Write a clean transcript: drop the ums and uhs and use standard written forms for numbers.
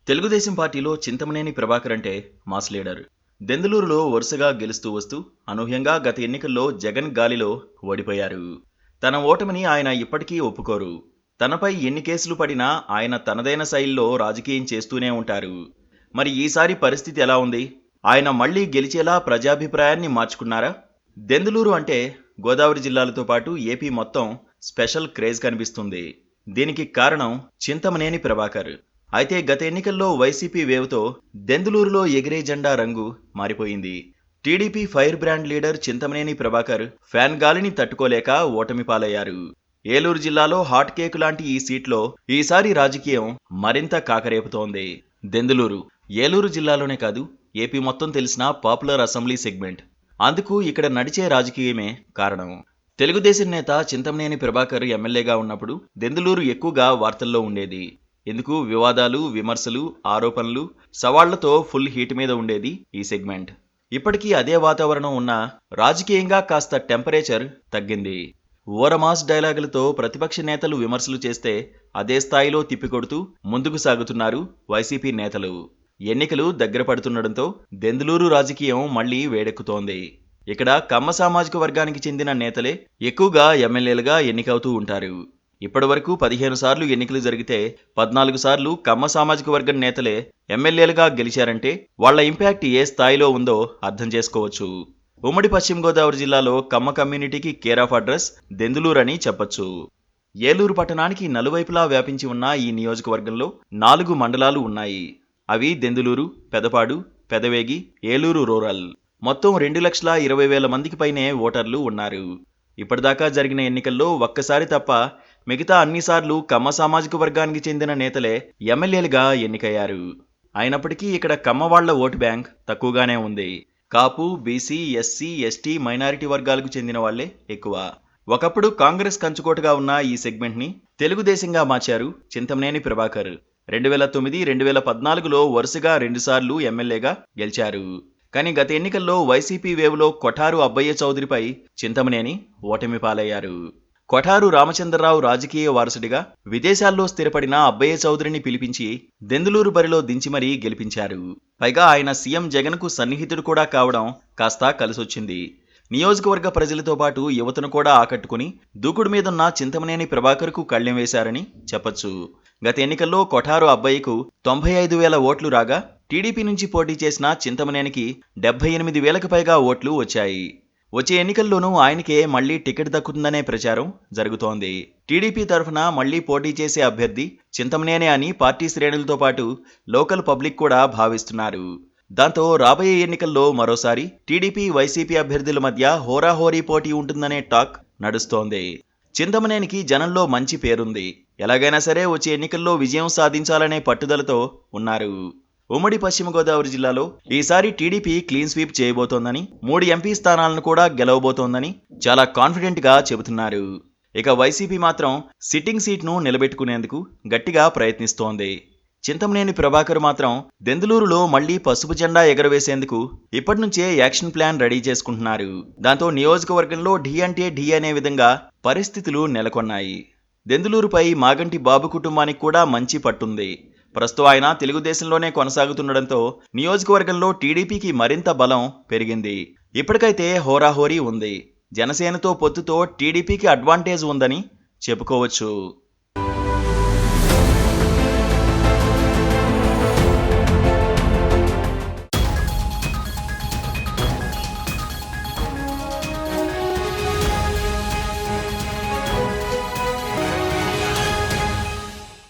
తెలుగుదేశం పార్టీలో చింతమనేని ప్రభాకర్ అంటే mass leader. దెందులూరులో వరుసగా గెలుస్తూ వస్తూ అనూహ్యంగా గత ఎన్నికల్లో జగన్ గాలిలో ఓడిపోయారు. తన ఓటమిని ఆయన ఇప్పటికీ ఒప్పుకోరు. తనపై ఎన్ని కేసులు పడినా ఆయన తనదైన శైలిలో రాజకీయం చేస్తూనే ఉంటారు. మరి ఈసారి పరిస్థితి ఎలా ఉంది? ఆయన మళ్లీ గెలిచేలా ప్రజాభిప్రాయాన్ని మార్చుకున్నారా? దెందులూరు అంటే గోదావరి జిల్లాలతో పాటు ఏపీ మొత్తం స్పెషల్ క్రేజ్ కనిపిస్తుంది. దీనికి కారణం చింతమనేని ప్రభాకర్. అయితే గత ఎన్నికల్లో వైసీపీ వేవ్తో దెందులూరులో ఎగిరే జెండా రంగు మారిపోయింది. TDP fire brand leader Chintamaneni Prabhakar fan గాలిని తట్టుకోలేక ఓటమి పాలయ్యారు. ఏలూరు జిల్లాలో హాట్ కేక్ లాంటి ఈ సీట్లో ఈసారి రాజకీయం మరింత కాకరేపుతోంది. దెందులూరు ఏలూరు జిల్లాలోనే కాదు, ఏపీ మొత్తం తెలిసిన పాపులర్ అసెంబ్లీ సెగ్మెంట్. అందుకు ఇక్కడ నడిచే రాజకీయమే కారణం. తెలుగుదేశం నేత చింతమనేని ప్రభాకర్ ఎమ్మెల్యేగా ఉన్నప్పుడు దెందులూరు ఎక్కువగా వార్తల్లో ఉండేది. ఎందుకు వివాదాలు, విమర్శలు, ఆరోపణలు, సవాళ్లతో ఫుల్ హీట్ మీద ఉండేది ఈ సెగ్మెంట్. ఇప్పటికీ అదే వాతావరణం ఉన్నా రాజకీయంగా కాస్త టెంపరేచర్ తగ్గింది. ఓరమాస్ డైలాగులతో ప్రతిపక్ష నేతలు విమర్శలు చేస్తే అదే స్థాయిలో తిప్పికొడుతూ ముందుకు సాగుతున్నారు వైసీపీ నేతలు. ఎన్నికలు దగ్గర పడుతుండటంతో దెందులూరు రాజకీయం మళ్లీ వేడెక్కుతోంది. ఇక్కడ కమ్మ సామాజిక వర్గానికి చెందిన నేతలే ఎక్కువగా ఎమ్మెల్యేలుగా ఎన్నికవుతూ ఉంటారు. ఇప్పటి వరకు 15 సార్లు ఎన్నికలు జరిగితే 14 సార్లు కమ్మ సామాజిక వర్గం నేతలే ఎమ్మెల్యేలుగా గెలిచారంటే వాళ్ల ఇంపాక్ట్ ఏ స్థాయిలో ఉందో అర్థం చేసుకోవచ్చు. ఉమ్మడి పశ్చిమ గోదావరి జిల్లాలో కమ్మ కమ్యూనిటీకి కేర్ ఆఫ్ అడ్రస్ దెందులూరు అని చెప్పొచ్చు. ఏలూరు పట్టణానికి నలువైపులా వ్యాపించి ఉన్న ఈ నియోజకవర్గంలో 4 మండలాలు ఉన్నాయి. అవి దెందులూరు, పెదపాడు, పెదవేగి, ఏలూరు రూరల్. మొత్తం 2,20,000 మందికి పైనే ఓటర్లు ఉన్నారు. ఇప్పటిదాకా జరిగిన ఎన్నికల్లో ఒక్కసారి తప్ప మిగతా అన్నిసార్లు కమ్మ సామాజిక వర్గానికి చెందిన నేతలే ఎమ్మెల్యేలుగా ఎన్నికయ్యారు. అయినప్పటికీ ఇక్కడ కమ్మ వాళ్ల ఓటు బ్యాంక్ తక్కువగానే ఉంది. కాపు, బీసీ, ఎస్సీ, ఎస్టీ, మైనారిటీ వర్గాలకు చెందిన వాళ్లే ఎక్కువ. ఒకప్పుడు కాంగ్రెస్ కంచుకోటగా ఉన్న ఈ సెగ్మెంట్ని తెలుగుదేశంగా మార్చారు చింతమనేని ప్రభాకర్. 2009, 2014లో వరుసగా 2 సార్లు ఎమ్మెల్యేగా గెలిచారు. కానీ గత ఎన్నికల్లో వైసీపీ వేవ్లో కొఠారు అబ్బయ్య చౌదరిపై చింతమనేని ఓటమి పాలయ్యారు. కొఠారు రామచంద్రరావు రాజకీయ వారసుడిగా విదేశాల్లో స్థిరపడిన అబ్బయ్య చౌదరిని పిలిపించి దెందులూరు బరిలో దించి మరీ గెలిపించారు. పైగా ఆయన సీఎం జగన్కు సన్నిహితుడు కూడా కావడం కాస్త కలిసొచ్చింది. నియోజకవర్గ ప్రజలతో పాటు యువతను కూడా ఆకట్టుకుని దూకుడు మీదున్న చింతమనేని ప్రభాకర్కు కళ్లెం వేశారని చెప్పొచ్చు. గత ఎన్నికల్లో కొఠారు అబ్బయ్యకు 95,000 ఓట్లు రాగా టీడీపీ నుంచి పోటీ చేసిన చింతమనేనికి 78,000కు పైగా ఓట్లు వచ్చాయి. వచ్చే ఎన్నికల్లోనూ ఆయనకే మళ్లీ టికెట్ దక్కుతుందనే ప్రచారం జరుగుతోంది. టీడీపీ తరఫున మళ్లీ పోటీ చేసే అభ్యర్థి చింతమనేనే అని పార్టీ శ్రేణులతో పాటు లోకల్ పబ్లిక్ కూడా భావిస్తున్నారు. దాంతో రాబోయే ఎన్నికల్లో మరోసారి టీడీపీ, వైసీపీ అభ్యర్థుల మధ్య హోరాహోరీ పోటీ ఉంటుందనే టాక్ నడుస్తోంది. చింతమనేనికి జనంలో మంచి పేరుంది. ఎలాగైనా సరే వచ్చే ఎన్నికల్లో విజయం సాధించాలనే పట్టుదలతో ఉన్నారు. ఉమ్మడి పశ్చిమ గోదావరి జిల్లాలో ఈసారి టీడీపీ క్లీన్ స్వీప్ చేయబోతోందని, 3 ఎంపీ స్థానాలను కూడా గెలవబోతోందని చాలా కాన్ఫిడెంట్ గా చెబుతున్నారు. ఇక వైసీపీ మాత్రం సిట్టింగ్ సీట్ను నిలబెట్టుకునేందుకు గట్టిగా ప్రయత్నిస్తోంది. చింతమనేని ప్రభాకర్ మాత్రం దెందులూరులో మళ్లీ పసుపు జెండా ఎగరవేసేందుకు ఇప్పటి నుంచే యాక్షన్ ప్లాన్ రెడీ చేసుకుంటున్నారు. దాంతో నియోజకవర్గంలో ఢీ అంటే ఢీ అనే విధంగా పరిస్థితులు నెలకొన్నాయి. దెందులూరుపై మాగంటి బాబు కుటుంబానికి కూడా మంచి పట్టుంది. ప్రస్తుతం ఆయన తెలుగుదేశంలోనే కొనసాగుతుండటంతో నియోజకవర్గంలో టీడీపీకి మరింత బలం పెరిగింది. ఇప్పటికైతే హోరాహోరీ ఉంది. జనసేనతో పొత్తుతో టీడీపీకి అడ్వాంటేజ్ ఉందని చెప్పుకోవచ్చు.